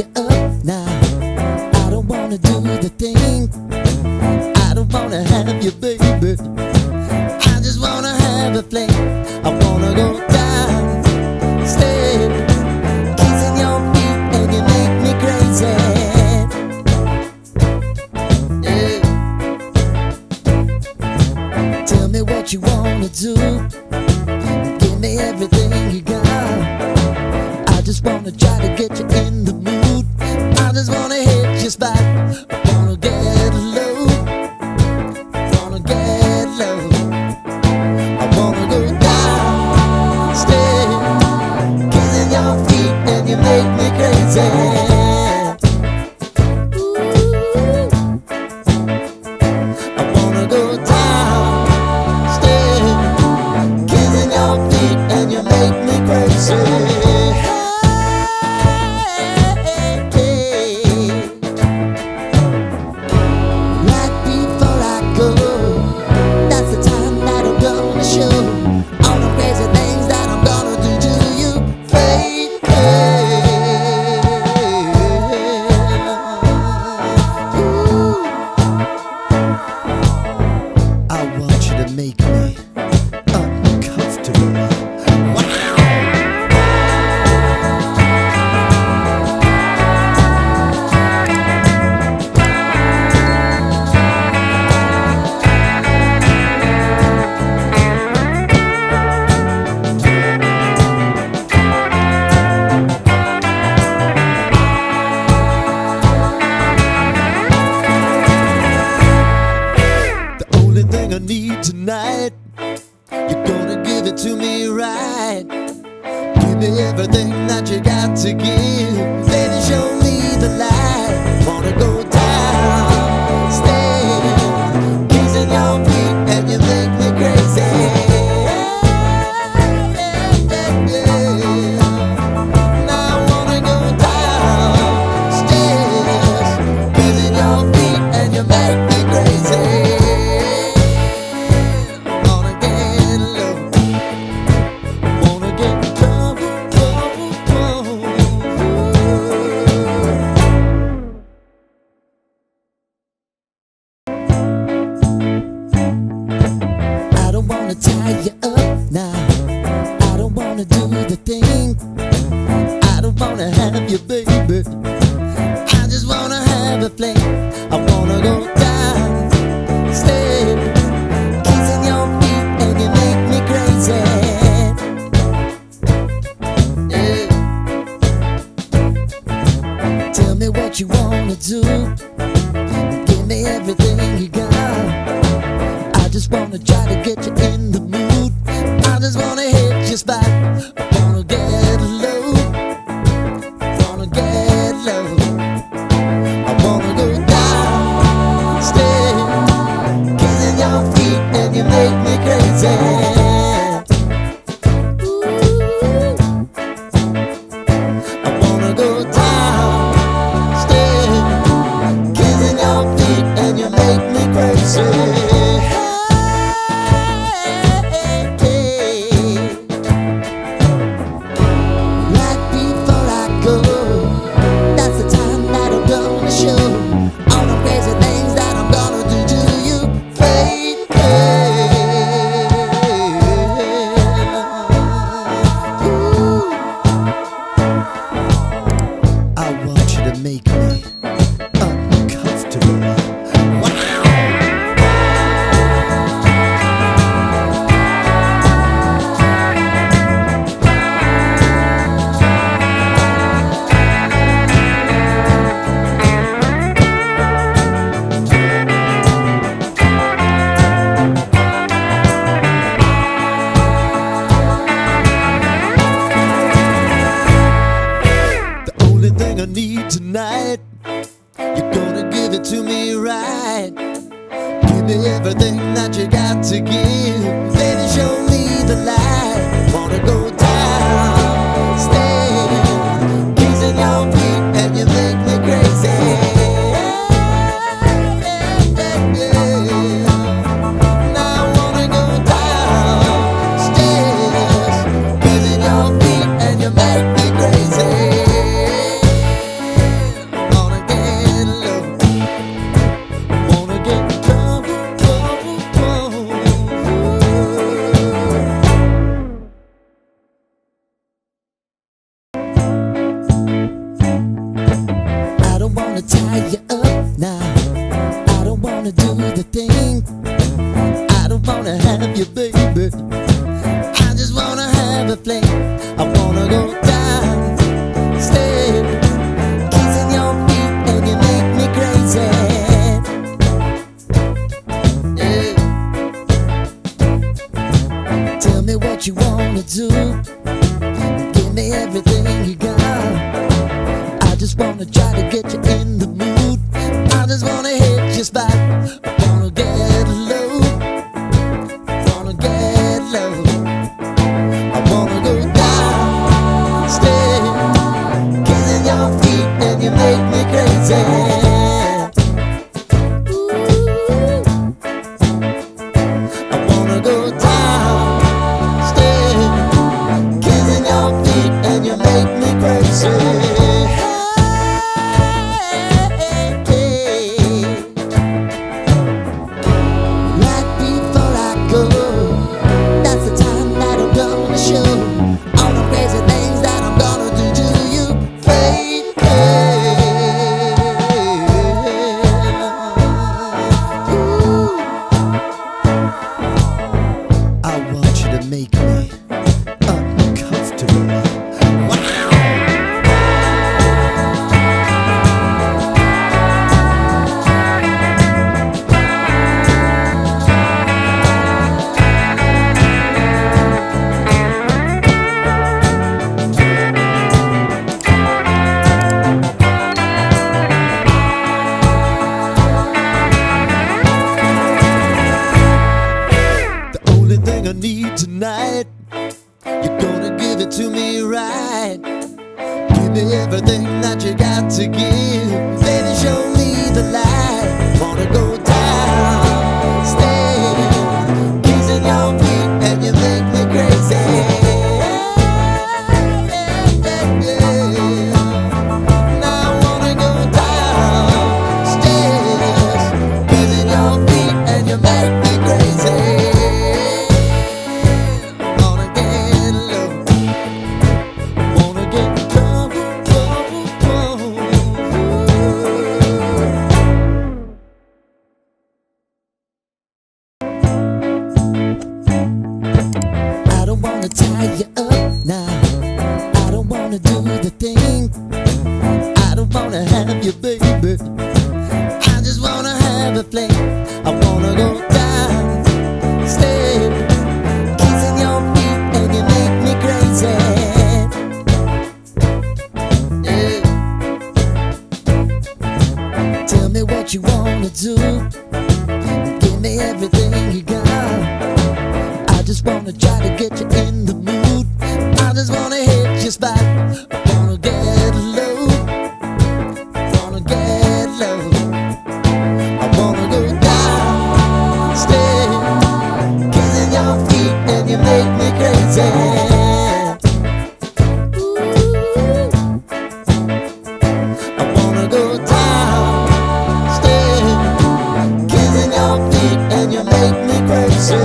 you up now. I don't wanna do the thing. I don't wanna have you, baby. I just wanna have a fling. I wanna go down, stay, kissing your feet, and you make me crazy. Yeah. Tell me what you wanna do. Give me everything you got. I just wanna try to get you in the mood. I just wanna hit your spot. I wanna get low, wanna get low. I wanna go down, stay, kissing your feet, and you make me crazy. I wanna go down, stay, kissing your feet, and you make me crazy. Make me uncomfortable. The only thing I need tonight, you're gonna give it to me right. Give me everything that you got to give. Baby, show me the light. Wanna go down, stay, kissing your feet, and you make me crazy. Now I wanna go downstairs, kissing your feet, and you make me crazy. Tie you up now. I don't wanna do the thing. I don't wanna have you, baby. I just wanna have a fling. I wanna go down, stay, kissing your feet, and you make me crazy. Yeah. Tell me what you wanna do. Give me everything you got. I just wanna try to get you in the mood. I just wanna hit your spot. I wanna get low, wanna get low. I wanna go down, stay, kissing your feet, and you make me crazy. I wanna go down, stay, kissing your feet, and you make me crazy. Make me uncomfortable. The only thing I need tonight, you're gonna give it to me right. Give me everything that you got to give. Baby, show me the light. Wanna go down, stay, kissing your feet, and you make me crazy. Now I wanna go downstairs, kissing your feet, and you make me crazy. tie you up now. I don't wanna do the thing. I don't wanna have you, baby. I just wanna have a fling. I wanna go down, stay, kissing your feet, and you make me crazy. Yeah. Tell me what you wanna do. Give me everything you got. I just wanna try to get you in the mood. I just wanna hit your spot. I wanna get low, wanna get low. I wanna go down, stay, kissing your feet, and you make me crazy. Ooh. I wanna go down, stay, kissing your feet, and you make me crazy. Make me uncomfortable. Wow. The only thing I need tonight, you're gonna give it to me right. Give me everything that you got to give. Baby, show me the light. Wanna go down, stay, kissing your feet, and you make me crazy. Now I wanna go down, stay, kissing your feet, and you make me crazy. Tie you up now. I don't wanna do the thing. I don't wanna have you, baby. I just wanna have a fling. I wanna go down, stay, kissing your feet, and you make me crazy. Yeah. Tell me what you wanna do. Give me everything you got. I just wanna try to get you in the mood. I just wanna hit your spot. I wanna get low, wanna get low. I wanna go down, stay, kissing your feet, and you make me crazy. Ooh. I wanna go down, stay, kissing your feet, and you make me crazy.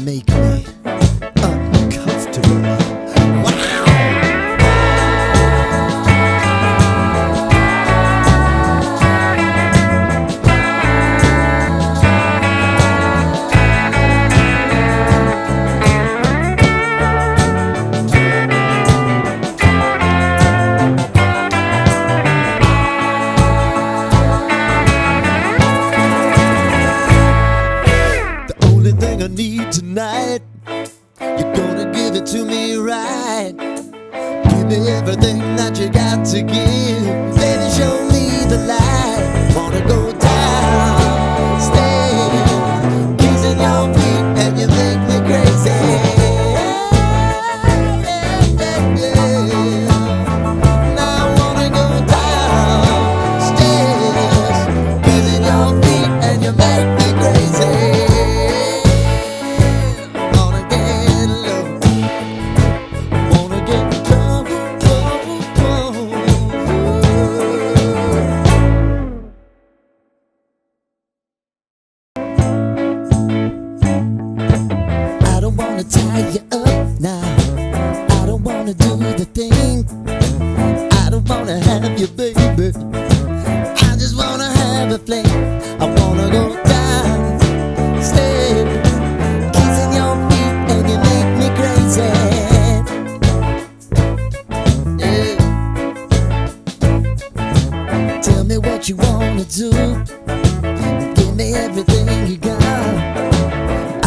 Make me uncomfortable. Wow. The only thing I need tonight, you're gonna give it to me right. Give me everything that you got to give. Baby, show me the light. Wanna go down, stay, kissing your feet, and you make me crazy. Now I wanna go downstairs, kissing your feet, and you make me crazy. flame. I wanna go downstairs, kissing your feet, and you make me crazy. Yeah. Tell me what you wanna do, give me everything you got.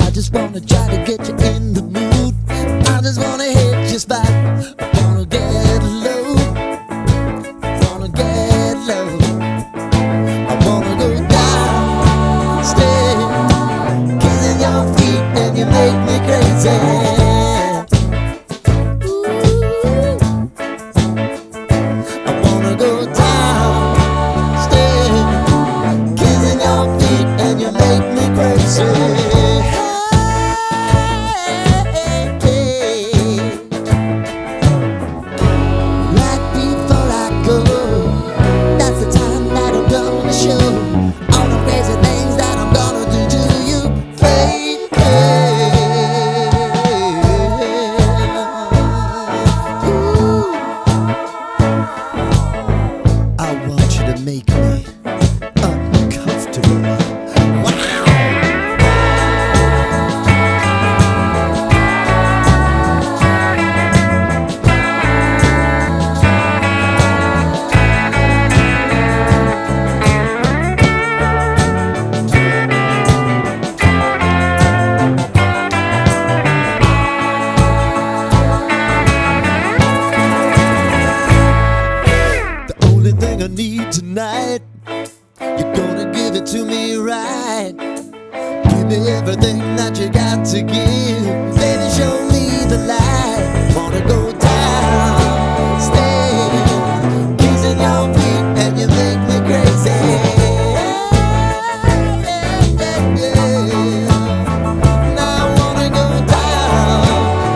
I just wanna try to get you in the mood. I just wanna hit your spot. I wanna get low, wanna get low. I wanna go downstairs, kissing your feet, and you make me crazy. Ooh. I wanna go downstairs, kissing your feet, and you make me crazy. Make me uncomfortable. Wow. The only thing I need tonight, you're gonna give it to me right. Give me everything that you got to give. Baby, show me the light. Wanna go downstairs, kissing your feet, and you make me crazy. Now I wanna go downstairs,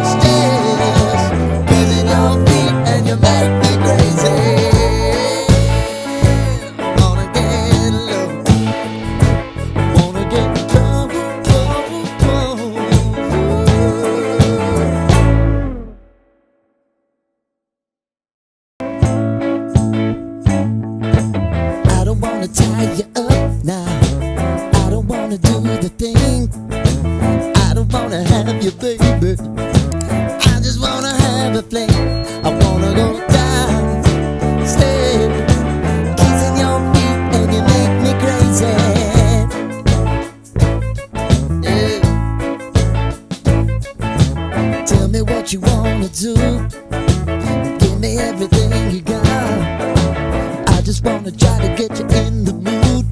kissing your feet, and you make me crazy. Tie you up now. I don't wanna do the thing. I don't wanna have you, baby. I just wanna have a fling. I wanna go downstairs, kissing your feet, and you make me crazy. Yeah. Tell me what you wanna do, give me everything you got. I just wanna try to get you in the mood.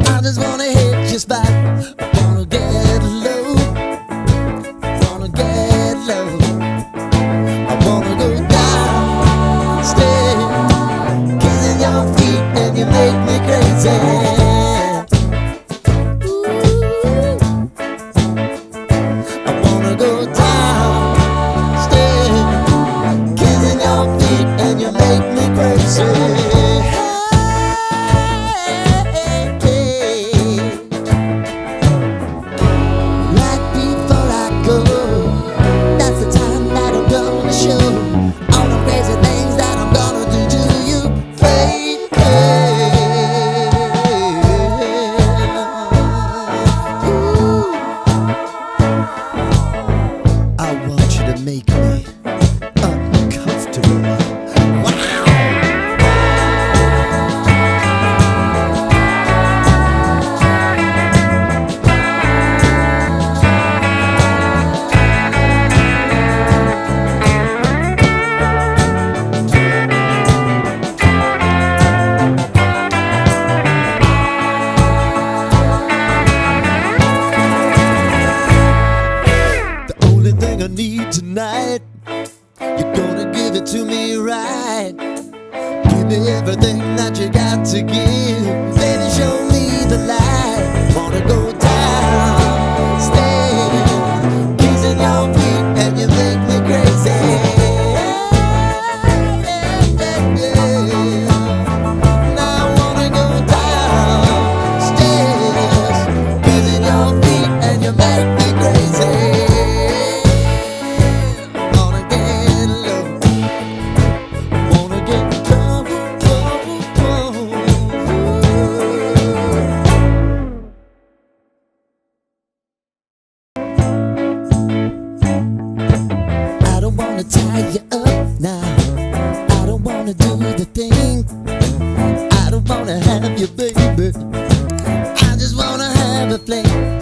I just wanna hit your spot. I wanna get low, wanna get low. I wanna go downstairs, kissing your feet, and you make me crazy. Ooh. I wanna go downstairs, kissing your feet, and you make me crazy. Make me uncomfortable. Wow. The only thing I need tonight, you're gonna give it to me right. Give me everything that you got to give. Baby, show me the light. Wanna go downstairs, kissing your feet, and you make me crazy. Now I wanna go downstairs, kissing your feet, and you make me crazy. Wanna get low, wanna get low. baby. I just wanna have a fling.